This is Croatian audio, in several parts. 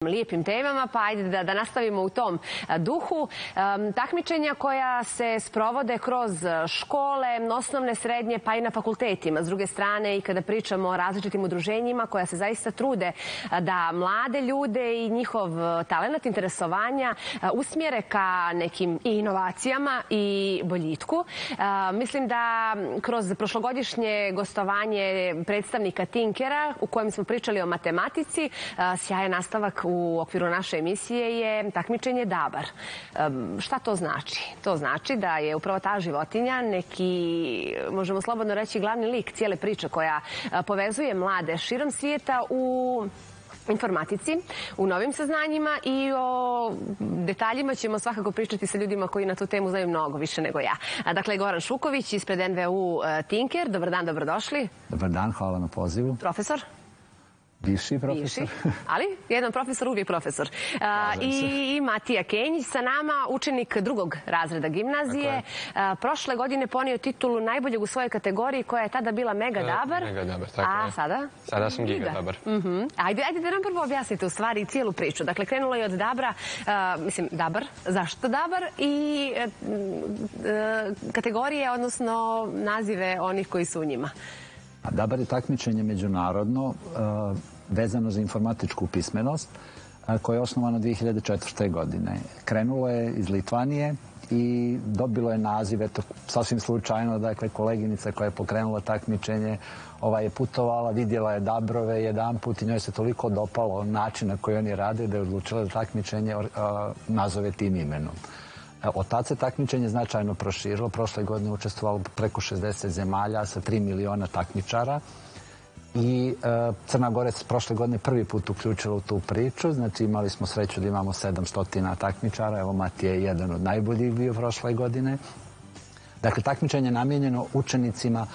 lijepim temama, pa ajde da nastavimo u tom duhu. Takmičenja koja se sprovode kroz škole, osnovne, srednje, pa i na fakultetima. S druge strane, i kada pričamo o različitim udruženjima koja se zaista trude da mlade ljude i njihov talenat, interesovanja usmjere ka nekim i inovacijama i boljitku. Mislim da kroz prošlogodišnje gostovanje predstavnika Tinkera, u kojem smo pričali o matematici, sjajan nastavak u okviru naše emisije je takmičenje Dabar. Šta to znači? To znači da je upravo ta životinja neki, možemo slobodno reći, glavni lik cijele priče koja povezuje mlade širom svijeta u informatici, u novim saznanjima i o detaljima ćemo svakako pričati sa ljudima koji na tu temu znaju mnogo više nego ja. Dakle, Goran Šuković ispred NVU Tinker. Dobar dan, dobrodošli. Dobar dan, hvala na pozivu. Profesor? Bivši profesor. Ali jedan profesor, uvijek profesor. I Matija Kenjić sa nama, učenik drugog razreda gimnazije. Prošle godine ponio titulu najboljeg u svojoj kategoriji koja je tada bila Mega Dabar. Mega Dabar, tako je. A sada? Sada sam Giga Dabar. Ajde da nam prvo objasnite u stvari cijelu priču. Dakle, krenulo je od Dabra, mislim Dabar, zašto Dabar i kategorije, odnosno nazive onih koji su u njima. Dabar je takmičenje međunarodno vezano za informatičku pismenost koje je osnovano 2004. godine. Krenulo je iz Litvanije i dobilo je naziv, eto, sasvim slučajno, dakle, koleginica koja je pokrenula takmičenje je putovala, vidjela je Dabrove jedanput i njoj se toliko dopalo način na koji oni rade da je odlučila da takmičenje nazove tim imenom. Od tad se takmičenje značajno proširilo. Prošle godine učestvovalo preko 60 zemalja sa 3 miliona takmičara. I Crna Gora se prošle godine prvi put uključila u tu priču. Znači imali smo sreću da imamo 700 takmičara. Evo Matija je jedan od najboljih bio prošle godine. Dakle, takmičenje je namijenjeno učenicima,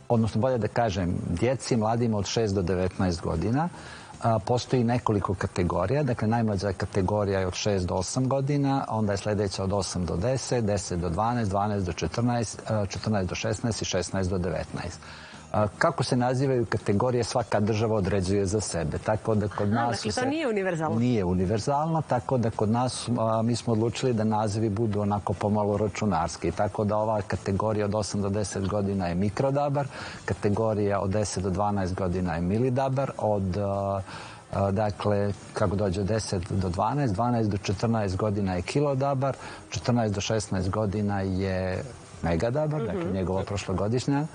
odnosno bolje da kažem, djeci, mladima od 6 do 19 godina. Postoji nekoliko kategorija. Dakle, najmlađa kategorija je od 6 do 8 godina, onda je sljedeća od 8 do 10, 10 do 12, 12 do 14, 14 do 16 i 16 do 19. Kako se nazivaju kategorije, svaka država određuje za sebe. Tako da kod nas... Dakle, to nije univerzalno? Nije univerzalno, tako da kod nas mi smo odlučili da nazivi budu onako pomalo računarski. Tako da ova kategorija od 8 do 10 godina je Mikrodabar, kategorija od 10 do 12 godina je Milidabar, dakle, kako dođe od 10 do 12, 12 do 14 godina je Kilodabar, 14 do 16 godina je Megadabar, dakle njegova prošlogodišnja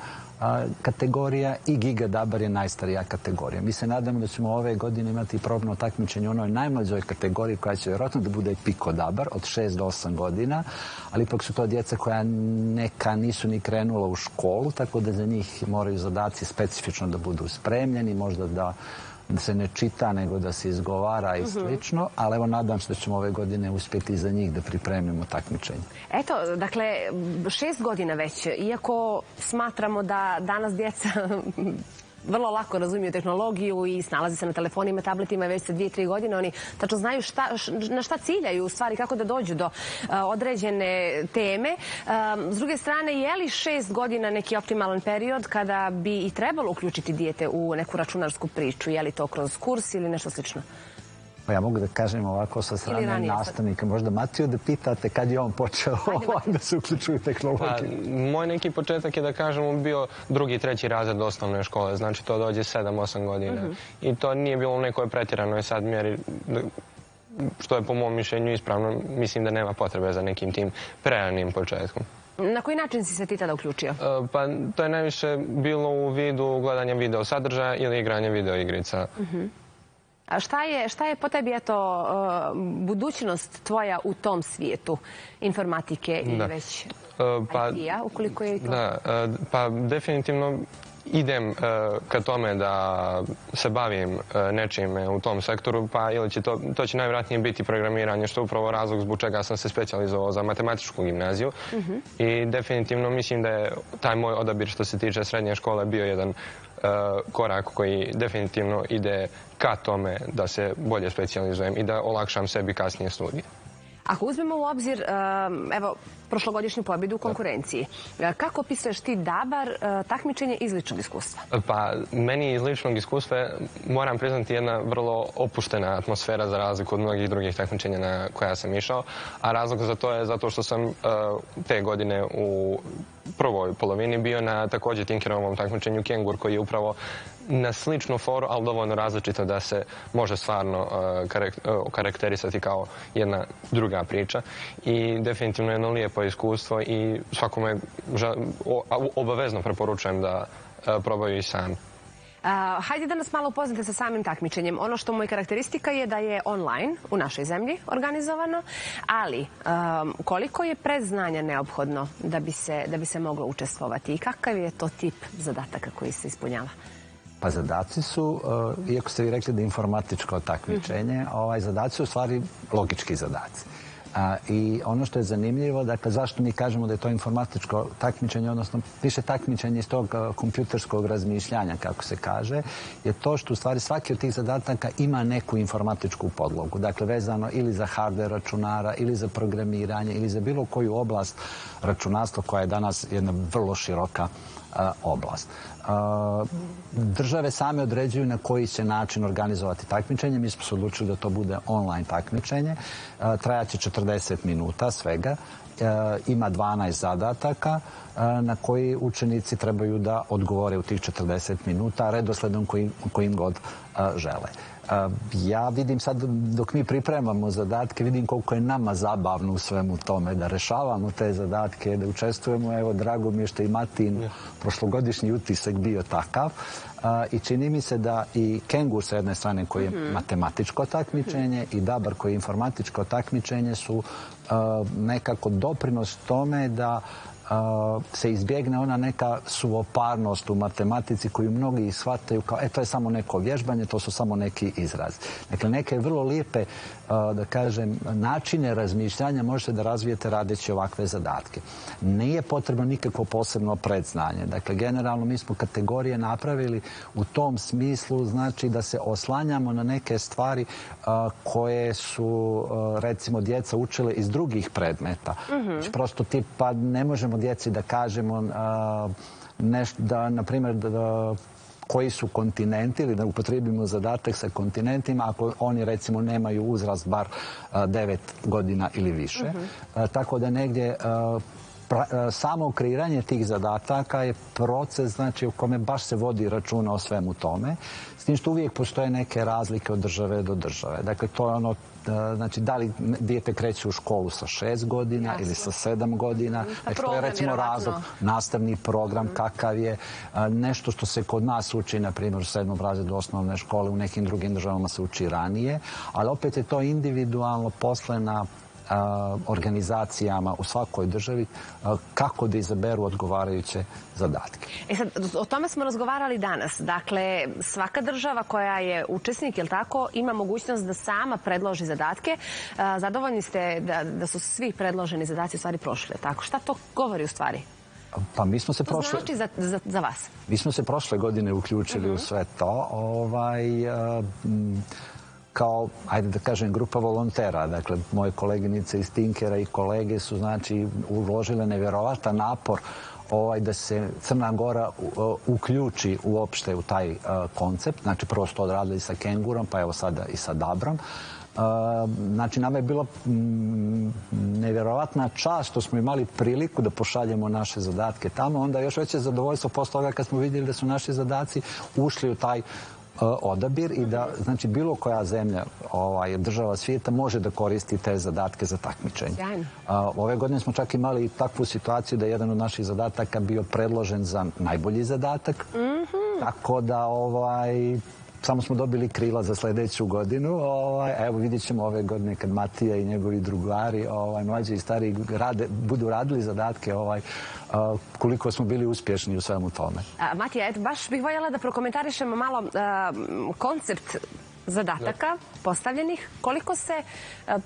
kategorija, i Gigadabar je najstarija kategorija. Mi se nadamo da ćemo ove godine imati probno takmičenje u onoj najmlađoj kategoriji koja će vjerojatno da bude Pikodabar od 6 do 8 godina, ali ipak su to djeca koja neka nisu ni krenula u školu, tako da za njih moraju zadaci specifično da budu spremljeni, možda da se ne čita nego da se izgovara i slično, ali evo nadam se da ćemo ove godine uspjeti za njih da pripremimo takmičenje. Eto, dakle, 6 godina već, iako smatramo da danas djeca vrlo lako razumiju tehnologiju i snalazi se na telefonima, tabletima već sa 2-3 godine, oni tačno znaju na šta ciljaju, u stvari kako da dođu do određene teme. S druge strane, je li 6 godina neki optimalan period kada bi i trebalo uključiti dijete u neku računarsku priču? Je li to kroz kurs ili nešto slično? Pa ja mogu da kažem ovako sa strane nastavnika. Možda Matiju da pitate kad je on počeo da se uključuju tehnologiju. Moj neki početak je, da kažemo, bio 2. i 3. razred osnovne škole. Znači to dođe 7-8 godina. I to nije bilo u nekoj pretjeranoj sad mjeri, što je po mom mišljenju ispravno. Mislim da nema potrebe za nekim tim preranim početkom. Na koji način si se ti tada uključio? Pa to je najviše bilo u vidu gledanja video sadržaja ili igranja video igrica. A šta je po tebi, eto, budućnost tvoja u tom svijetu informatike ili već IT-a, ukoliko je i to? Da, pa definitivno idem ka tome da se bavim nečime u tom sektoru, pa ili će to će najvjerojatnije biti programiranje, što je upravo razlog zbog čega sam se specijalizovao za matematičku gimnaziju. I definitivno mislim da je taj moj odabir što se tiče srednje škole bio jedan korak koji definitivno ide ka tome da se bolje specijalizujem i da olakšam sebi kasnije studije. Ako uzmemo u obzir, evo, prošlogodišnju pobjedu u konkurenciji, kako opisuješ ti Dabar takmičenje iz ličnog iskustva? Pa, meni iz ličnog iskustva moram priznati jedna vrlo opuštena atmosfera za razliku od mnogih drugih takmičenja na koja sam išao, a razlog za to je zato što sam te godine u prvoj polovini bio na također Tinkerovom takmičenju Kengur, koji je upravo na sličnu foru, ali dovoljno različito da se može stvarno karakterisati kao jedna druga priča. I definitivno jedno lijepo iskustvo i svakome obavezno preporučujem da probaju i sami. Hajde da nas malo upoznate sa samim takmičenjem. Ono što mu je karakteristika je da je online u našoj zemlji organizovano, ali koliko je predznanja neophodno da bi se moglo učestvovati i kakav je to tip zadataka koji se ispunjava? Pa zadaci su, iako ste vi rekli da je informatičko takmičenje, zadaci su u stvari logički zadaci. I ono što je zanimljivo, dakle, zašto mi kažemo da je to informatičko takmičenje, odnosno više takmičenje iz tog kompjuterskog razmišljanja, kako se kaže, je to što u stvari svaki od tih zadataka ima neku informatičku podlogu. Dakle, vezano ili za hardware računara, ili za programiranje, ili za bilo koju oblast računarstva koja je danas jedna vrlo široka oblast. Države same određuju na koji će način organizovati takmičenje. Mi smo se odlučili da to bude online takmičenje. Trajaće 40 minuta svega. Ima 12 zadataka na koji učenici trebaju da odgovore u tih 40 minuta redosledom kojim god žele. Ja vidim sad, dok mi pripremamo zadatke, vidim koliko je nama zabavno u svemu tome, da rešavamo te zadatke, da učestvujemo. Evo, drago mi je što i Matin prošlogodišnji utisak bio takav. I čini mi se da i Kengur sa jedne strane koji je matematičko takmičenje i Dabar koji je informatičko takmičenje su nekako doprinos tome da se izbjegne ona neka suvoparnost u matematici koju mnogi shvataju kao to je samo neko vježbanje, to su samo neki izrazi. Dakle, neke vrlo lijepe, da kažem, načine razmišljanja možete da razvijete radeći ovakve zadatke. Nije potrebno nikakvo posebno predznanje. Dakle, generalno mi smo kategorije napravili u tom smislu, znači da se oslanjamo na neke stvari koje su, recimo, djeca učile iz drugih predmeta. Prosto tipa ne možemo djeci da kažemo nešto, da, na primjer, koji su kontinenti ili da upotrijebimo zadatak sa kontinentima ako oni, recimo, nemaju uzrast bar 9 godina ili više. Tako da negdje samo kreiranje tih zadataka je proces, znači, u kome baš se vodi računa o svemu tome, s tim što uvijek postoje neke razlike od države do države. Dakle, to je ono, znači, da li dijete kreće u školu sa 6 godina ili sa 7 godina. Znači, to je, recimo, razlog, nastavni program, kakav je, nešto što se kod nas uči, na primjer, u 7. razredu osnovne škole, u nekim drugim državama se uči ranije, ali opet je to individualno posle na organizacijama u svakoj državi kako da izaberu odgovarajuće zadatke. Sad, o tome smo razgovarali danas. Dakle, svaka država koja je učesnik, jel tako, ima mogućnost da sama predloži zadatke. Zadovoljni ste da su svi predloženi zadaci u stvari prošli, tako? Šta to govori u stvari? Pa mi smo se prošle... To znači za vas? Mi smo se prošle godine uključili u sve to. Kao, ajde da kažem, grupa volontera. Dakle, moje koleginice iz Tinkera i kolege su, znači, uložile nevjerovatan napor da se Crna Gora uključi uopšte u taj koncept. Znači, prvo što odradili sa Kengurom, pa evo sada i sa Dabrom. Znači, nama je bila nevjerovatna čast što smo imali priliku da pošaljemo naše zadatke tamo. Onda još veće zadovoljstvo posle toga kad smo vidjeli da su naši zadaci ušli u taj odabir i da, znači, bilo koja zemlja, država svijeta može da koristi te zadatke za takmičenje. Ove godine smo čak imali takvu situaciju da je jedan od naših zadataka bio predložen za najbolji zadatak. Tako da, samo smo dobili krila za sljedeću godinu. Evo, vidjet ćemo ove godine kad Matija i njegovi drugari, mlađi i stari, budu radili zadatke, koliko smo bili uspješni u svemu tome. Matija, eto, baš bih voljela da prokomentarišemo malo koncept zadataka postavljenih, koliko se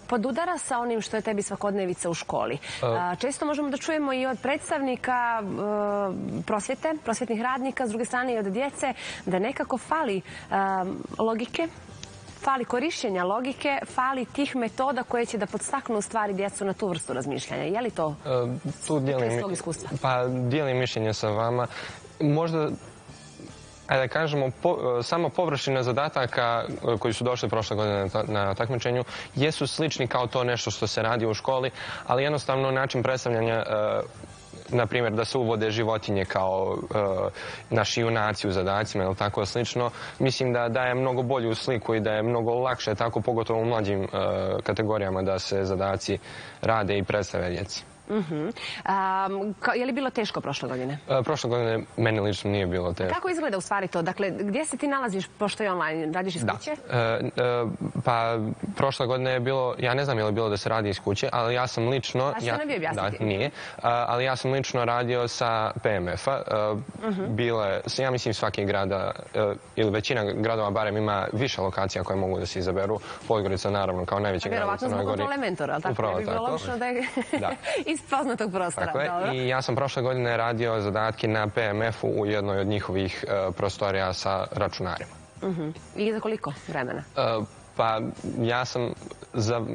podudara sa onim što je tebi svakodnevica u školi. Često možemo da čujemo i od predstavnika prosvjetnih radnika, s druge strane i od djece, da nekako fali logike, fali korišćenja logike, fali tih metoda koje će da podstaknu u stvari djecu na tu vrstu razmišljanja. Je li to iz svog iskustva? Pa dijelim mišljenje sa vama. Možda, ajde da kažemo, samo površina zadataka koji su došli prošle godine na takmičenju jesu slični kao to nešto što se radi u školi, ali jednostavno način predstavljanja, na primjer da se uvode životinje kao naši junaci u zadacima ili tako slično, mislim da daje mnogo bolju sliku i da je mnogo lakše, tako pogotovo u mlađim kategorijama, da se zadaci rade i predstave djeci. Je li bilo teško prošle godine? Prošle godine meni lično nije bilo teško. Kako izgleda u stvari to? Dakle, gdje se ti nalaziš pošto je online? Radiš iz kuće? Pa prošle godine je bilo, ja ne znam je li bilo da se radi iz kuće, ali ja sam lično... A što nam bi objasniti? Da, nije. Ali ja sam lično radio sa PMF-a. Bile, ja mislim svaki grada, ili većina gradova barem ima više lokacija koje mogu da se izaberu. Podgorica naravno kao najveći grad u Crnoj Gori. Vjerovatno zbog kontrole mentora, ali tako? Upravo tako. Bilo logično da je iz poznatog prostora. Tako je. I ja sam prošle godine radio zadatke na PMF-u u jednoj od njihovih prostorija sa računarima. I za koliko vremena? Pa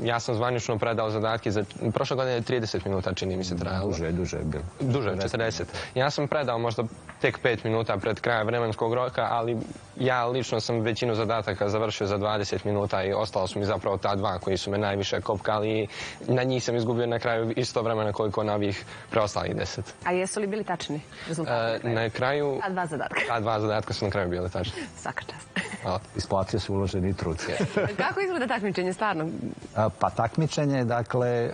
ja sam zvanično predao zadatke za... Prošle godine je 30 minuta, čini mi se, trajalo. Duže je bilo. Duže, 40. Ja sam predao možda tek 5 minuta pred kraja vremenskog roka, ali ja lično sam većinu zadataka završio za 20 minuta i ostalo su mi zapravo ta dva koji su me najviše kopkali i na njih sam izgubio na kraju isto vremena koliko na ovih preostalih 10. A jesu li bili tačni rezultati? Na kraju... Ta dva zadatka. Ta dva zadatka su na kraju bili tačni. Svaka čast. Isplatio se uloženi trud. Kako izgleda takmičenje, stvarno? Pa takmičenje, dakle,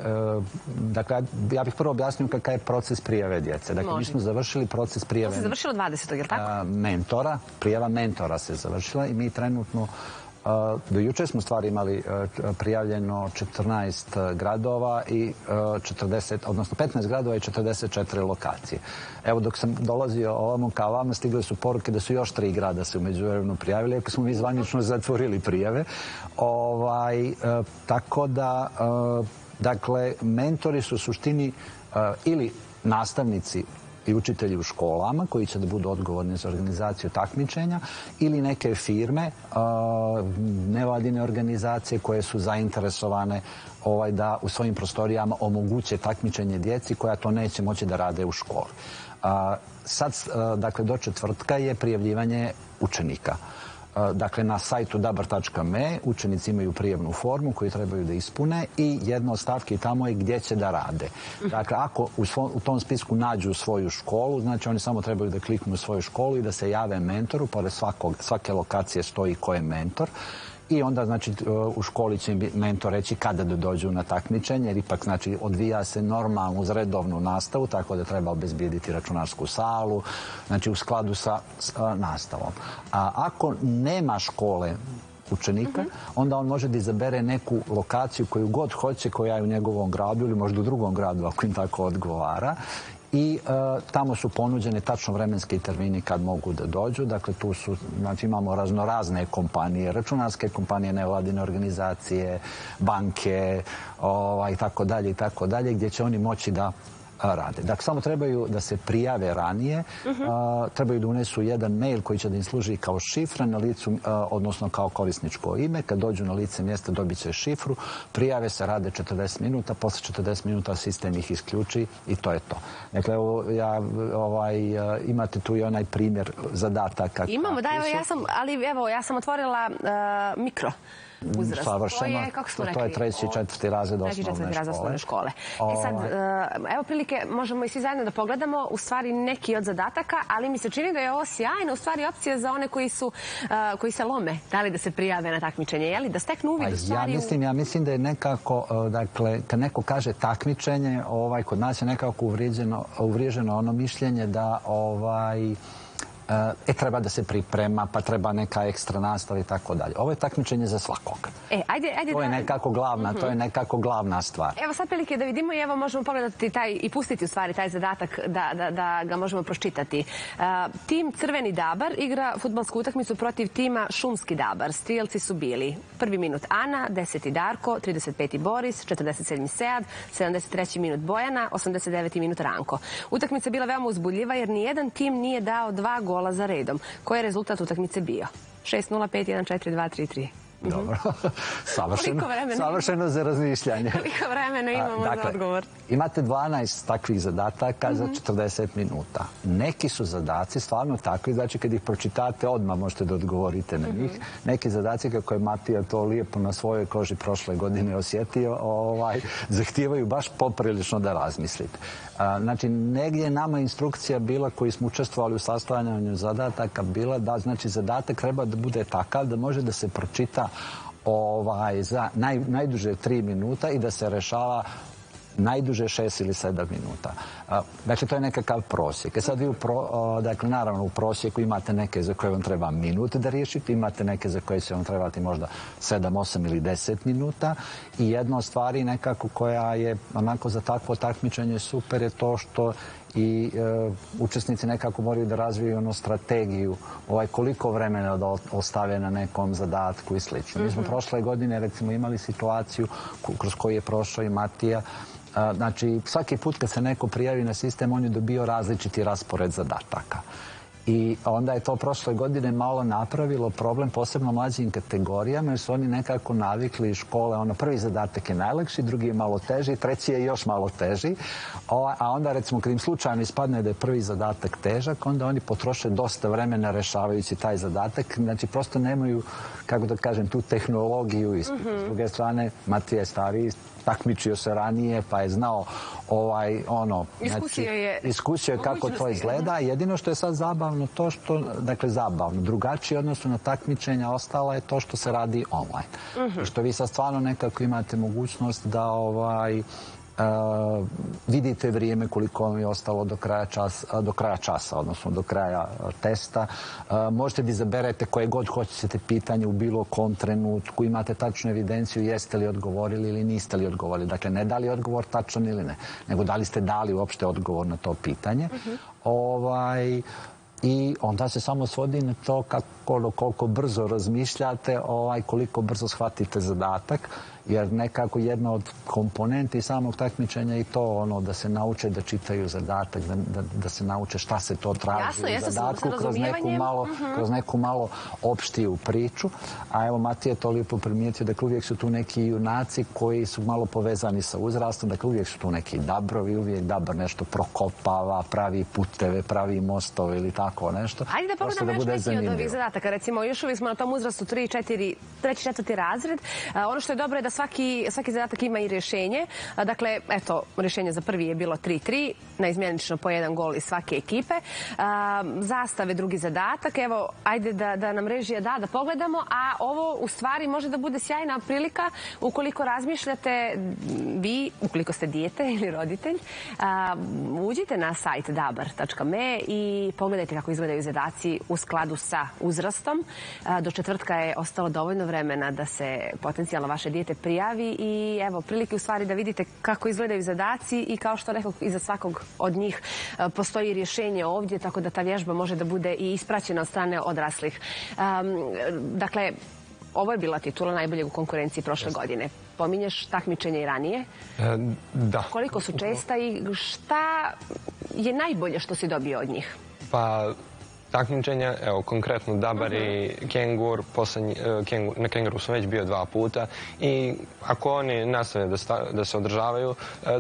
ja bih prvo objasnio kakav je proces prijave djece. Dakle, mi smo završili proces prijave... To se završilo 20. je li tako? Mentora. Prijava mentora se završila i mi trenutno do jučer smo stvari imali prijavljeno 14 gradova i 15 gradova i 44 lokacije. Evo dok sam dolazio ovamo ka vama stigle su poruke da su još 3 grada se u međuvremenu prijavili, iako smo mi zvanično zatvorili prijave. Tako da, dakle, mentori su u suštini ili nastavnici i učitelji u školama koji će da budu odgovorni za organizaciju takmičenja ili neke firme, nevladine organizacije koje su zainteresovane da u svojim prostorijama omoguće takmičenje djeci koja to neće moći da rade u školi. Sad, dakle, do četvrtka je prijavljivanje učenika. Dakle, na sajtu dabar.me učenici imaju prijavnu formu koju trebaju da ispune i jedna od stavki tamo je gdje će da rade. Dakle, ako u tom spisku nađu svoju školu, znači oni samo trebaju da kliknu u svoju školu i da se jave mentoru, pored svake lokacije stoji ko je mentor. I onda, znači, u školi će im mentor reći kada da dođu na takmičenje, jer ipak, znači, odvija se normalno uz redovnu nastavu, tako da treba obezbijediti računarsku salu, znači, u skladu sa nastavom. A ako nema škole učenika, onda on može da izabere neku lokaciju koju god hoće, koja je u njegovom gradu ili možda u drugom gradu, ako im tako odgovara. I tamo su ponuđene tačno vremenski termini kad mogu da dođu. Dakle, tu su, znači, imamo raznorazne kompanije, računarske kompanije, nevladine organizacije, banke i tako dalje, gdje će oni moći da rade. Dakle, samo trebaju da se prijave ranije, trebaju da unesu jedan mail koji će da im služi kao šifra na licu, odnosno kao korisničko ime. Kad dođu na lice mjesta dobit će šifru, prijave se, rade 40 minuta, posle 40 minuta sistem ih isključi i to je to. Dakle, imate tu i onaj primjer zadataka. Imamo, da, evo, ja sam otvorila mikro uzrast. Savršeno. To je 3. i 4. razred osnovne škole. E sad, evo prilike, možemo i svi zajedno da pogledamo u stvari neki od zadataka, ali mi se čini da je ovo sjajna u stvari opcija za one koji se lome, da li da se prijave na takmičenje, je li da steknu uvid u stvari... Ja mislim da je nekako, dakle, kad neko kaže takmičenje, kod nas je nekako uvriježeno ono mišljenje da treba da se priprema, pa treba neka ekstra nastava i tako dalje. Ovo je takmičenje za svakog. To je nekako glavna stvar. Evo sad prilike da vidimo i evo možemo pogledati i pustiti u stvari taj zadatak da ga možemo pročitati. Tim Crveni Dabar igra fudbalsku utakmicu protiv tima Šumski Dabar. Strijelci su bili 1. minut Ana, 10. Darko, 35. Boris, 47. Sead, 73. minut Bojana, 89. minut Ranko. Utakmica je bila veoma uzbudljiva jer nijedan tim nije dao 2 gola za redom. Koji je rezultat utakmice bio? 6-0, 5-1, 4-2, 3-3. Dobro. Savršeno za razmišljanje. Koliko vremena imamo za odgovor? Imate 12 takvih zadataka za 40 minuta. Neki su zadaci stvarno takvi, znači kad ih pročitate odmah možete da odgovorite na njih. Neki zadaci, kako je Matija to lijepo na svojoj koži prošle godine osjetio, zahtijevaju baš poprilično da razmislite. Znači, negdje nama instrukcija bila, koji smo učestvovali u sastavljanju zadataka, bila da, znači, zadatak treba da bude takav da može da se pročita za najduže 3 minuta i da se rešava najduže 6 ili 7 minuta. Dakle, to je nekakav prosjek. Sad vi, dakle, naravno u prosjeku imate neke za koje vam treba minut da riješite, imate neke za koje će vam trebati možda 7, 8 ili 10 minuta i jedna od stvari nekako koja je onako za takvo takmičenje super je to što i učesnici nekako moraju da razviju strategiju koliko vremena da ostave na nekom zadatku i slično. Mi smo prošle godine recimo imali situaciju kroz koju je prošao i Matija. Znači, svaki put kad se neko prijavi na sistem, on je dobio različiti raspored zadataka. I onda je to prošle godine malo napravilo problem, posebno mlađim kategorijama, jer su oni nekako navikli iz škole, prvi zadatak je najlakši, drugi je malo teži, treći je još malo teži, a onda recimo kad im slučajno ispadne da je prvi zadatak težak, onda oni potroše dosta vremena rešavajući taj zadatak, znači prosto nemaju, kako da kažem, tu tehnologiju ispita. S druge strane, Matija je stariji, takmičio se ranije, pa je znao iskusio je kako to izgleda. Jedino što je sad zabavno to što, dakle zabavno, drugačije odnosno na takmičenja ostala je to što se radi online. Što vi sad stvarno nekako imate mogućnost da vidite vrijeme koliko vam je ostalo do kraja časa, odnosno do kraja testa. Možete da izaberete koje god hoćete pitanje u bilo kom trenutku. Imate tačnu evidenciju jeste li odgovorili ili niste li odgovorili. Dakle, ne da li je odgovor tačan ili ne, nego da li ste dali uopšte odgovor na to pitanje. I onda se samo svodi na to koliko brzo razmišljate, koliko brzo shvatite zadatak, jer nekako jedna od komponenti samog takmičenja je i to da se nauče da čitaju zadatak, da se nauče šta se to traži u zadatku kroz neku malo opštiju priču. A evo, Matija je to lijepo primijetio, dakle uvijek su tu neki junaci koji su malo povezani sa uzrastom, dakle uvijek su tu neki dabrovi, uvijek dabar nešto prokopava, pravi puteve, pravi mostove ili tako nešto. Ajde da pogledamo još neki od ovih zadataka. Recimo, još uvijek smo na tom uzrastu 3, 4 razred. Ono što je dobro je da svaki zadatak ima i rješenje. Dakle, eto, rješenje za prvi je bilo 3-3, naizmjenično po 1 gol iz svake ekipe. Zastave drugi zadatak. Evo, ajde da nam režija da pogledamo, a ovo u stvari može da bude sjajna prilika ukoliko razmišljate vi, ukoliko ste dijete ili roditelj, uđite na sajt dabar.me i pogledajte kako izgledaju zadaci u skladu sa uzrastom. Do četvrtka je ostalo dovoljno vremena da se potencijalno vaše dijete prijavi i evo prilike u stvari da vidite kako izgledaju zadaci i kao što rekao, iza svakog od njih postoji rješenje ovdje, tako da ta vježba može da bude i ispraćena od strane odraslih. Dakle, ovo je bila titula najboljeg u konkurenciji prošle godine. Pominješ takmičenje i ranije. Da. Koliko su česta i šta je najbolje što si dobio od njih? Pa, takmičenja, evo, konkretno Dabar i Kengur, na Kenguru sam već bio 2 puta i ako oni nastave da se održavaju,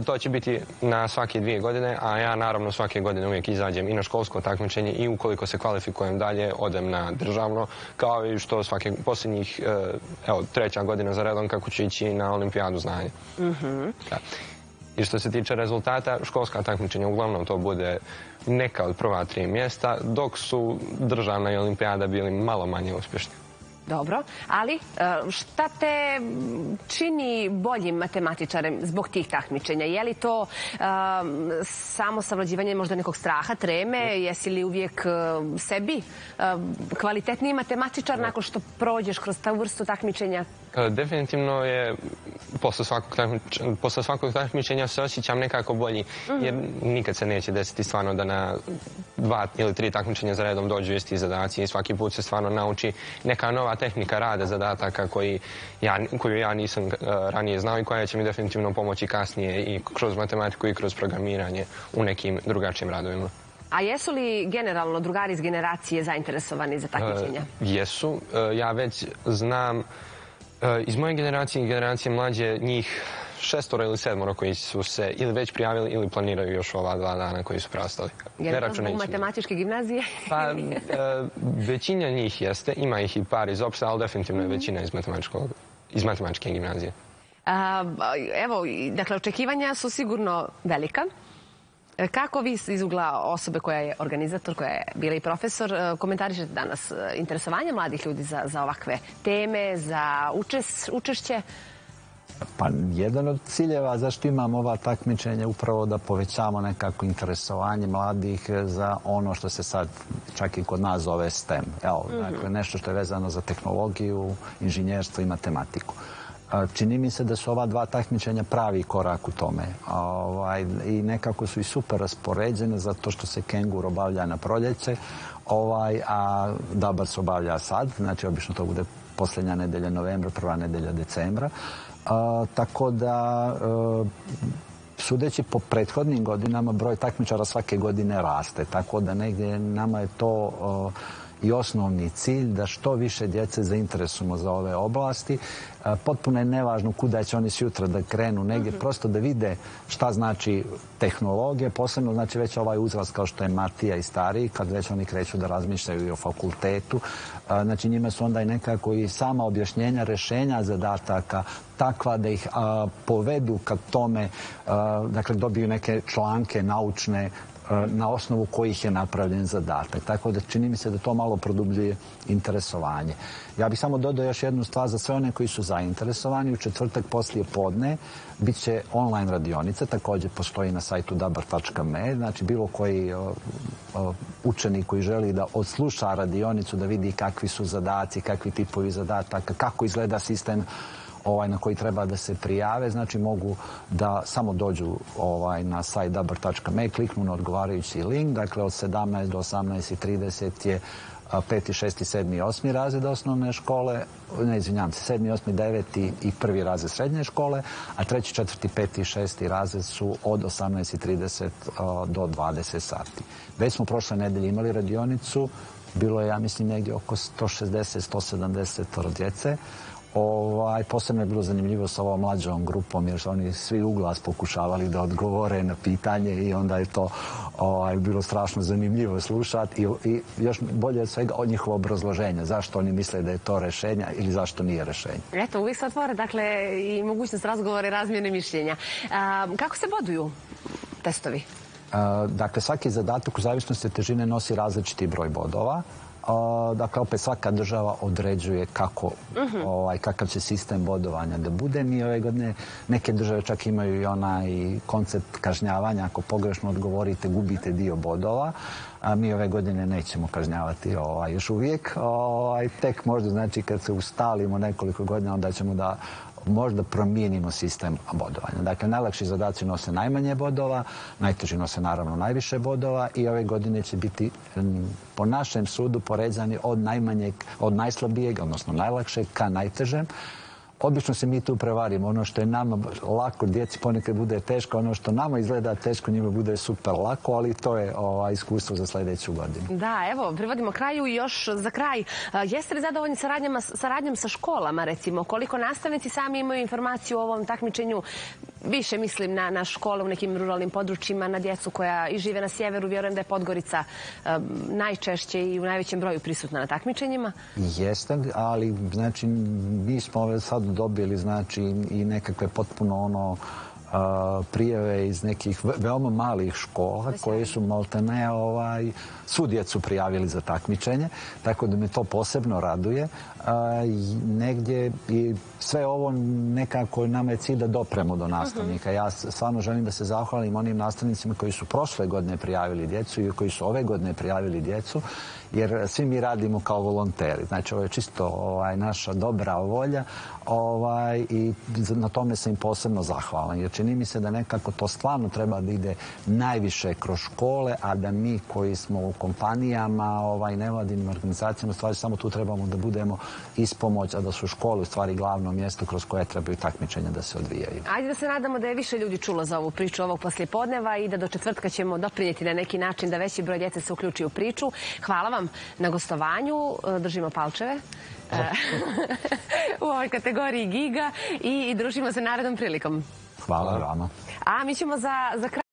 to će biti na svake 2 godine, a ja naravno svake godine uvijek izađem i na školsko takmičenje i ukoliko se kvalifikujem dalje, odem na državno, kao i što svake posljednjih, evo, 3. godina za redom kako ću ići na olimpijadu znanja. I što se tiče rezultata, školska takmičenja uglavnom to bude neka od prva 3 mjesta, dok su državna i olimpijada bili malo manje uspješni. Dobro, ali šta te čini boljim matematičarem zbog tih takmičenja? Je li to samo savlađivanje možda nekog straha, treme? Jesi li uvijek sebi kvalitetniji matematičar nakon što prođeš kroz tu vrstu takmičenja? Definitivno je, posle svakog takmičenja se osjećam nekako bolji, jer nikad se neće desiti stvarno da na 2 ili 3 takmičenja za redom dođu isti zadaci i svaki put se stvarno nauči neka nova tehnika rada zadataka koju ja nisam ranije znao i koja će mi definitivno pomoći kasnije i kroz matematiku i kroz programiranje u nekim drugačijim radovima. A jesu li generalno drugari iz generacije zainteresovani za takmičenja? Jesu. Ja već znam Iz moje generacije i generacije mlađe, njih 6 ili 7 koji su se ili već prijavili ili planiraju još ova 2 dana koji su preostali. U matematičke gimnazije? Pa, većina njih jeste. Ima ih i par iz opšte, ali definitivno je većina iz matematičke gimnazije. Evo, dakle, očekivanja su sigurno velika. Kako vi iz ugla osobe koja je organizator, koja je bila i profesor, komentarišete danas interesovanje mladih ljudi za ovakve teme, za učešće? Pa jedan od ciljeva zašto imamo ova takmičenja upravo da povećamo nekako interesovanje mladih za ono što se sad čak i kod nas zove STEM. Evo, dakle, nešto što je vezano za tehnologiju, inženjerstvo i matematiku. Čini mi se da su ova 2 takmičenja pravi korak u tome. I nekako su i super raspoređene zato što se Kengur obavlja na proljeće, a Dabar se obavlja sad. Znači, obično to bude posljednja nedelja novembra, prva nedelja decembra. Tako da, sudeći po prethodnim godinama, broj takmičara svake godine raste. Tako da negdje nama je to i osnovni cilj da što više djece zainteresujemo za ove oblasti. Potpuno je nevažno kuda će oni sutra da krenu negdje, prosto da vide šta znači tehnologija, posebno znači već ovaj uzrast kao što je Matija i stariji, kad već oni kreću da razmišljaju i o fakultetu. Znači njima su onda i nekako i sama objašnjenja, rešenja zadataka takva da ih povedu ka tome, dakle dobiju neke članke naučne na osnovu kojih je napravljen zadatak. Tako da čini mi se da to malo produbljuje interesovanje. Ja bih samo dodao još jednu stvar za sve one koji su zainteresovani. U četvrtak poslije podne bit će online radionica, također postoji na sajtu dabar.me. Znači bilo koji učenik koji želi da odsluša radionicu, da vidi kakvi su zadaci, kakvi tipovi zadataka, kako izgleda sistem na koji treba da se prijave, znači mogu da samo dođu na sajt dabar.me, kliknu na odgovarajući link, dakle od 17 do 18:30 je 5., 6., 7. i 8. razred osnovne škole, ne izvinjam se, 7., 8., 9. i 1. razred srednje škole, a 3., 4., 5. i 6. razred su od 18:30 do 20 sati. Već smo prošle nedelje imali radionicu, bilo je, ja mislim, negdje oko 160-170 djece. Posebno je bilo zanimljivo s ovom mlađom grupom jer su oni svi u glas pokušavali da odgovore na pitanje i onda je to bilo strašno zanimljivo slušati i još bolje od svega od njihova obrazloženja. Zašto oni misle da je to rešenje ili zašto nije rešenje. Eto, uvijek se otvore, dakle, i mogućnost razgovora i razmjene mišljenja. Kako se boduju testovi? Dakle, svaki zadatak u zavisnosti od težine nosi različiti broj bodova. Dakle, opet svaka država određuje kakav će sistem bodovanja da bude. Mi ove godine, neke države čak imaju i onaj koncept kažnjavanja. Ako pogrešno odgovorite, gubite dio bodova. A mi ove godine nećemo kažnjavati još uvijek. Tek možda, znači, kad se ustalimo nekoliko godina, onda ćemo da možda promijenimo sistem bodovanja. Dakle, najlakši zadaci nose najmanje bodova, najteži nose naravno najviše bodova i ove godine će biti po našem sudu poređani od najslabijeg, odnosno najlakšeg ka najtežem. Obično se mi tu prevarimo. Ono što je nama lako, djeci ponekad bude teško, ono što nama izgleda teško, njima bude super lako, ali to je iskustvo za sljedeću godinu. Da, evo, privodimo kraju i još za kraj. Jeste li zadovoljni saradnjom sa školama, recimo? Koliko nastavnici sami imaju informaciju o ovom takmičenju? Više mislim na škole u nekim ruralnim područjima, na djecu koja i žive na sjeveru. Vjerujem da je Podgorica najčešće i u najvećem broju prisutna na takmičenjima. Jeste, ali znači mi smo sad dobili znači i nekakve potpuno prijave iz nekih veoma malih škola koje su maltene svu djecu prijavili za takmičenje, tako da me to posebno raduje. Negdje i sve ovo nekako nama je cilj da dopremo do nastavnika. Ja stvarno želim da se zahvalim onim nastavnicima koji su prošle godine prijavili djecu i koji su ove godine prijavili djecu, jer svi mi radimo kao volonteri. Znači, ovo je čisto naša dobra volja i na tome sam im posebno zahvalan. Jer Čini mi se da nekako to stvarno treba da ide najviše kroz škole, a da mi koji smo u kompanijama i nevladinim organizacijama, stvari samo tu trebamo da budemo ispomoć, a da su škole u stvari glavno mjesto kroz koje trebaju takmičenja da se odvijaju. Ajde da se nadamo da je više ljudi čulo za ovu priču ovog poslijepodneva i da do četvrtka ćemo doprinijeti na neki način da veći broj djece se uključi u priču. Hvala vam na gostovanju. Držimo palčeve u ovoj kategoriji Giga i družimo se narednom prilikom. Hvala vama. A mi ćemo za kraj